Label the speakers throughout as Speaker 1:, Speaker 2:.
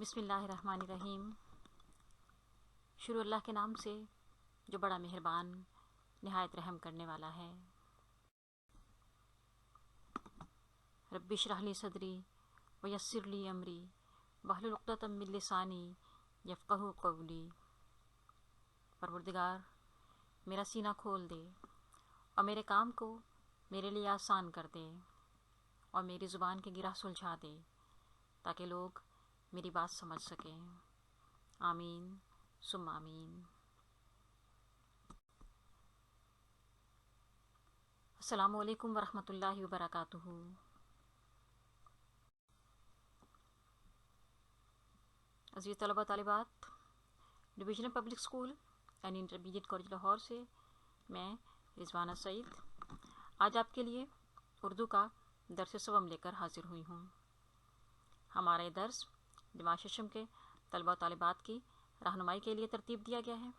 Speaker 1: بسم اللہ الرحمن الرحیم۔ شروع اللہ کے نام سے جو بڑا مہربان نہایت رحم کرنے والا ہے۔ رب اشرح لی صدری ویسر لی امری واحلل عقدۃ من لسانی یفقہوا قولی۔ پروردگار میرا سینہ کھول دے اور میرے کام کو میرے لیے آسان کر دے اور میری زبان کے گرہ سلجھا دے تاکہ لوگ میری بات سمجھ سکیں۔ آمین ثم آمین۔ السلام علیکم ورحمۃ اللہ وبرکاتہ۔ عزیز طلبہ طالبات، divisional public school and intermediate college Lahore سے میں رضوانہ سعید آج آپ کے لیے اردو کا درس سوم لے کر حاضر ہوئی ہوں۔ ہمارا یہ درس جماعت ششم کے طلبہ و طالبات کی رہنمائی کے لیے ترتیب دیا گیا ہے۔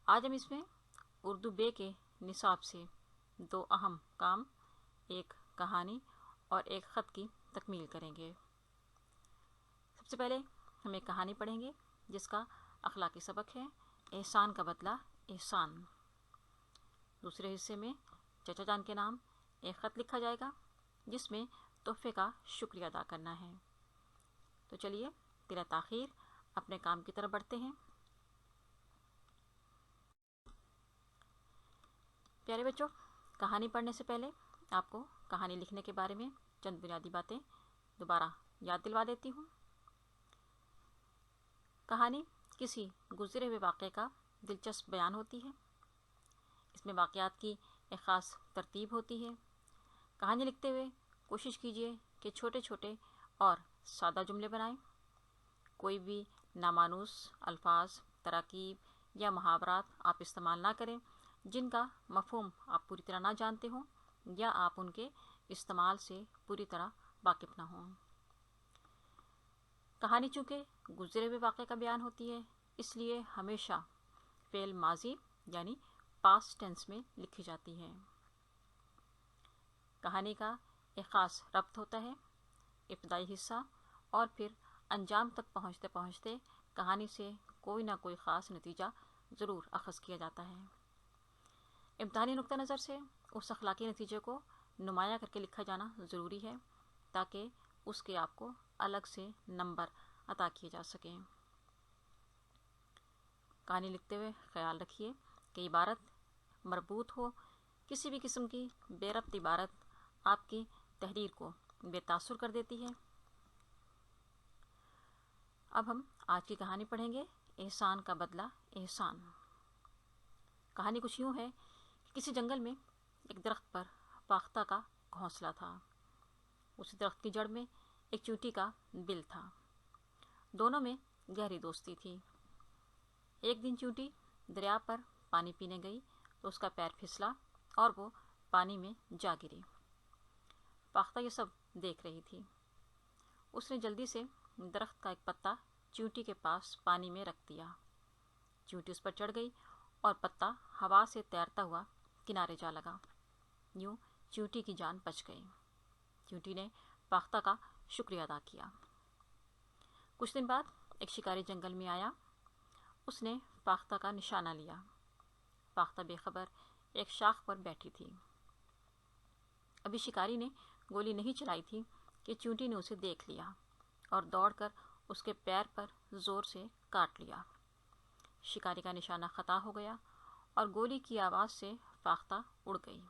Speaker 1: آج ہم اس میں اردو بے کے نصاب سے دو اہم کام، ایک کہانی اور ایک خط کی تکمیل کریں گے۔ سب سے پہلے ہم ایک کہانی پڑھیں گے جس کا اخلاقی سبق ہے احسان کا بدلہ احسان۔ دوسرے حصے میں چچا جان کے نام ایک خط لکھا جائے گا جس میں تحفے کا شکریہ ادا کرنا ہے۔ تو چلیے بلا تاخیر اپنے کام کی طرف بڑھتے ہیں۔ پیارے بچوں، کہانی پڑھنے سے پہلے آپ کو کہانی لکھنے کے بارے میں چند بنیادی باتیں دوبارہ یاد دلوا دیتی ہوں۔ کہانی کسی گزرے ہوئے واقعے کا دلچسپ بیان ہوتی ہے۔ اس میں واقعات کی ایک خاص ترتیب ہوتی ہے۔ کہانی لکھتے ہوئے کوشش کیجیے کہ چھوٹے چھوٹے اور سادہ جملے بنائیں۔ کوئی بھی نامانوس الفاظ، تراکیب یا محاورات آپ استعمال نہ کریں جن کا مفہوم آپ پوری طرح نہ جانتے ہوں یا آپ ان کے استعمال سے پوری طرح واقف نہ ہوں۔ کہانی چونکہ گزرے ہوئے واقعے کا بیان ہوتی ہے، اس لیے ہمیشہ فعل ماضی یعنی پاسٹ ٹینس میں لکھی جاتی ہے۔ کہانی کا ایک خاص ربط ہوتا ہے۔ ابتدائی حصہ اور پھر انجام تک پہنچتے پہنچتے کہانی سے کوئی نہ کوئی خاص نتیجہ ضرور اخذ کیا جاتا ہے۔ امتحانی نقطہ نظر سے اس اخلاقی نتیجے کو نمایاں کر کے لکھا جانا ضروری ہے تاکہ اس کے آپ کو الگ سے نمبر عطا کیے جا سکیں۔ کہانی لکھتے ہوئے خیال رکھیے کہ عبارت مربوط ہو۔ کسی بھی قسم کی بے ربط عبارت آپ کی تحریر کو بے تاثر کر دیتی ہے۔ اب ہم آج کی کہانی پڑھیں گے احسان کا بدلہ احسان۔ کہانی کچھ یوں ہے کہ کسی جنگل میں ایک درخت پر فاختہ کا گھونسلہ تھا۔ اس درخت کی جڑ میں ایک چیونٹی کا بل تھا۔ دونوں میں گہری دوستی تھی۔ ایک دن چیونٹی دریا پر پانی پینے گئی تو اس کا پیر پھسلا اور وہ پانی میں جا گری۔ فاختہ یہ سب دیکھ رہی تھی۔ اس نے جلدی سے درخت کا ایک پتا چیونٹی کے پاس پانی میں رکھ دیا۔ چیونٹی اس پر چڑھ گئی اور پتا ہوا سے تیرتا ہوا کنارے جا لگا۔ یوں چیونٹی کی جان بچ گئی۔ چیونٹی نے فاختہ کا شکریہ ادا کیا۔ کچھ دن بعد ایک شکاری جنگل میں آیا۔ اس نے فاختہ کا نشانہ لیا۔ فاختہ بے خبر ایک شاخ پر بیٹھی تھی۔ ابھی شکاری نے گولی نہیں چلائی تھی کہ چیونٹی نے اسے دیکھ لیا اور دوڑ کر اس کے پیر پر زور سے کاٹ لیا۔ شکاری کا نشانہ خطا ہو گیا اور گولی کی آواز سے فاختہ اڑ گئی۔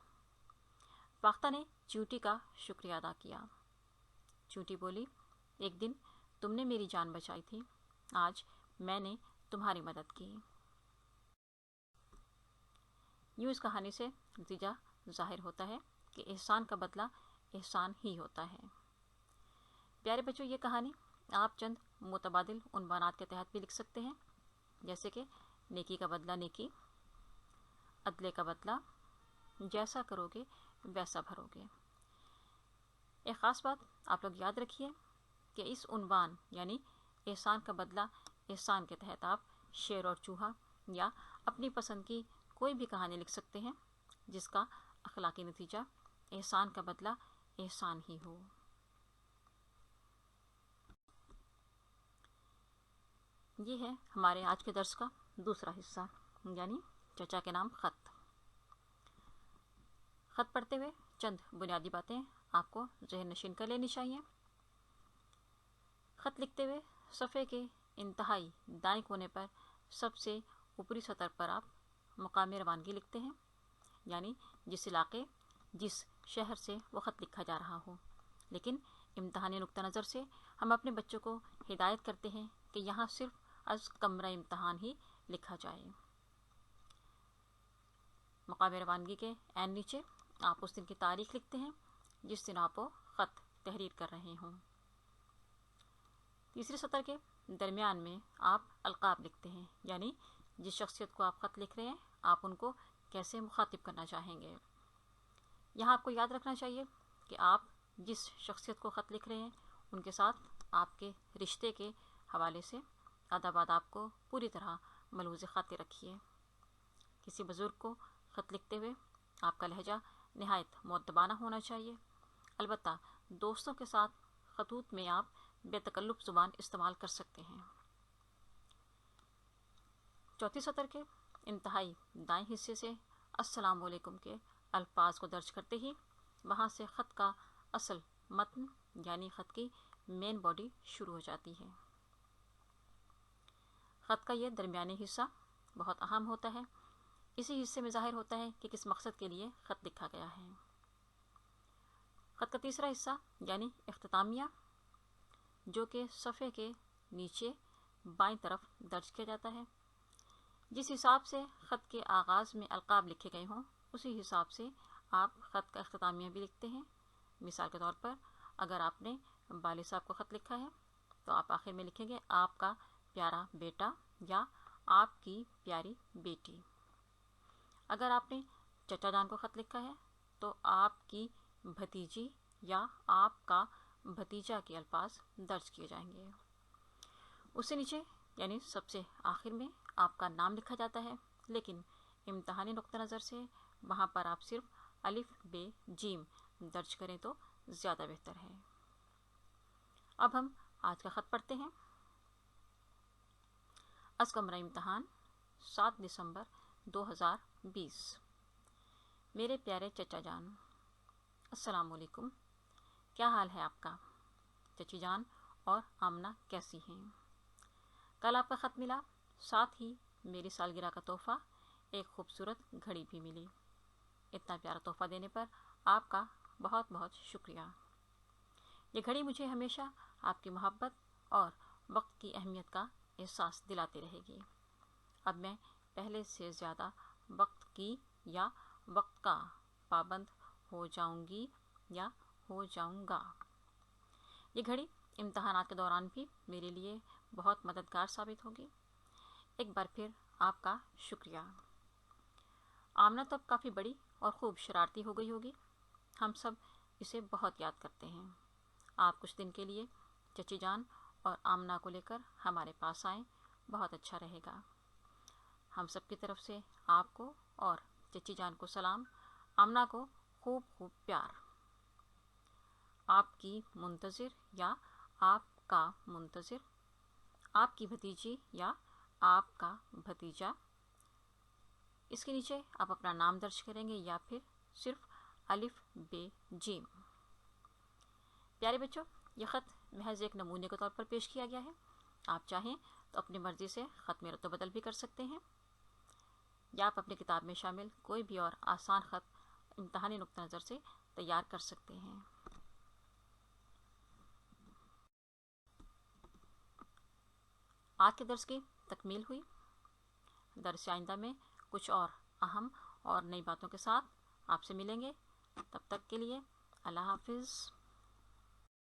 Speaker 1: فاختہ نے چیونٹی کا شکریہ ادا کیا۔ چیونٹی بولی، ایک دن تم نے میری جان بچائی تھی، آج میں نے تمہاری مدد کی۔ یوں اس کہانی سے نتیجہ ظاہر ہوتا ہے کہ احسان کا بدلہ احسان ہی ہوتا ہے۔ پیارے بچوں، یہ کہانی آپ چند متبادل عنوانات کے تحت بھی لکھ سکتے ہیں، جیسے کہ نیکی کا بدلہ نیکی، عدلے کا بدلہ، جیسا کرو گے ویسا بھرو گے۔ ایک خاص بات آپ لوگ یاد رکھیے کہ اس عنوان یعنی احسان کا بدلہ احسان کے تحت آپ شیر اور چوہا یا اپنی پسند کی کوئی بھی کہانی لکھ سکتے ہیں جس کا اخلاقی نتیجہ احسان کا بدلہ احسان ہی ہو۔ یہ ہے ہمارے آج کے درس کا دوسرا حصہ، یعنی چچا کے نام خط۔ خط پڑھتے ہوئے چند بنیادی باتیں آپ کو ذہن نشین کر لینی چاہیے۔ خط لکھتے ہوئے صفحے کے انتہائی دائیں کونے پر سب سے اوپری سطر پر آپ مقام روانگی لکھتے ہیں، یعنی جس علاقے، جس شہر سے وہ خط لکھا جا رہا ہو۔ لیکن امتحانی نقطہ نظر سے ہم اپنے بچوں کو ہدایت کرتے ہیں کہ یہاں صرف از کمرہ امتحان ہی لکھا جائے۔ مقام روانگی کے عین نیچے آپ اس دن کی تاریخ لکھتے ہیں جس دن آپ وہ خط تحریر کر رہے ہوں۔ تیسرے سطر کے درمیان میں آپ القاب لکھتے ہیں، یعنی جس شخصیت کو آپ خط لکھ رہے ہیں آپ ان کو کیسے مخاطب کرنا چاہیں گے۔ یہاں آپ کو یاد رکھنا چاہیے کہ آپ جس شخصیت کو خط لکھ رہے ہیں ان کے ساتھ آپ کے رشتے کے حوالے سے ادب آداب کو پوری طرح ملحوظ خاطر رکھیے۔ کسی بزرگ کو خط لکھتے ہوئے آپ کا لہجہ نہایت مؤدبانہ ہونا چاہیے۔ البتہ دوستوں کے ساتھ خطوط میں آپ بے تکلف زبان استعمال کر سکتے ہیں۔ چوتھی سطر کے انتہائی دائیں حصے سے السلام علیکم کے الفاظ کو درج کرتے ہی وہاں سے خط کا اصل متن، یعنی خط کی مین باڈی شروع ہو جاتی ہے۔ خط کا یہ درمیانی حصہ بہت اہم ہوتا ہے۔ اسی حصے میں ظاہر ہوتا ہے کہ کس مقصد کے لیے خط لکھا گیا ہے۔ خط کا تیسرا حصہ یعنی اختتامیہ، جو کہ صفحے کے نیچے بائیں طرف درج کیا جاتا ہے۔ جس حساب سے خط کے آغاز میں القاب لکھے گئے ہوں اسی حساب سے آپ خط کا اختتامیہ بھی لکھتے ہیں۔ مثال کے طور پر اگر آپ نے والد صاحب کو خط لکھا ہے تو آپ آخر میں لکھیں گے آپ کا پیارا بیٹا یا آپ کی پیاری بیٹی۔ اگر آپ نے چچا جان کو خط لکھا ہے تو آپ کی بھتیجی یا آپ کا بھتیجا کے الفاظ درج کیے جائیں گے۔ اس سے نیچے یعنی سب سے آخر میں آپ کا نام لکھا جاتا ہے، لیکن امتحانی نقطہ نظر سے وہاں پر آپ صرف الف ب جیم درج کریں تو زیادہ بہتر ہے۔ اب ہم آج کا خط پڑھتے ہیں۔ از کمرہ امتحان 7 دسمبر 2020۔ میرے پیارے چچا جان، السلام علیکم، کیا حال ہے آپ کا؟ چچی جان اور آمنہ کیسی ہیں؟ کل آپ کا خط ملا، ساتھ ہی میری سالگرہ کا تحفہ ایک خوبصورت گھڑی بھی ملی۔ اتنا پیارا تحفہ دینے پر آپ کا بہت بہت شکریہ۔ یہ گھڑی مجھے ہمیشہ آپ کی محبت اور وقت کی اہمیت کا احساس دلاتی رہے گی۔ اب میں پہلے سے زیادہ وقت کی یا وقت کا پابند ہو جاؤں گی یا ہو جاؤں گا۔ یہ گھڑی امتحانات کے دوران بھی میرے لیے بہت مددگار ثابت ہوگی۔ ایک بار پھر آپ کا شکریہ۔ آمنہ تو اب کافی بڑی اور خوب شرارتی ہو گئی ہوگی، ہم سب اسے بہت یاد کرتے ہیں۔ آپ کچھ دن کے لیے چچی جان اور آمنہ کو لے کر ہمارے پاس آئیں، بہت اچھا رہے گا۔ ہم سب کی طرف سے آپ کو اور چچی جان کو سلام، آمنہ کو خوب خوب پیار۔ آپ کی منتظر یا آپ کا منتظر، آپ کی بھتیجی یا آپ کا بھتیجا۔ اس کے نیچے آپ اپنا نام درج کریں گے یا پھر صرف الف ب جیم۔ پیارے بچوں، یہ خط محض ایک نمونے کے طور پر پیش کیا گیا ہے۔ آپ چاہیں تو اپنی مرضی سے خط میں رد و بدل بھی کر سکتے ہیں، یا آپ اپنی کتاب میں شامل کوئی بھی اور آسان خط امتحانی نقطہ نظر سے تیار کر سکتے ہیں۔ آج کے درس کی تکمیل ہوئی۔ درس آئندہ میں کچھ اور اہم اور نئی باتوں کے ساتھ آپ سے ملیں گے۔ تب تک کے لیے اللہ حافظ۔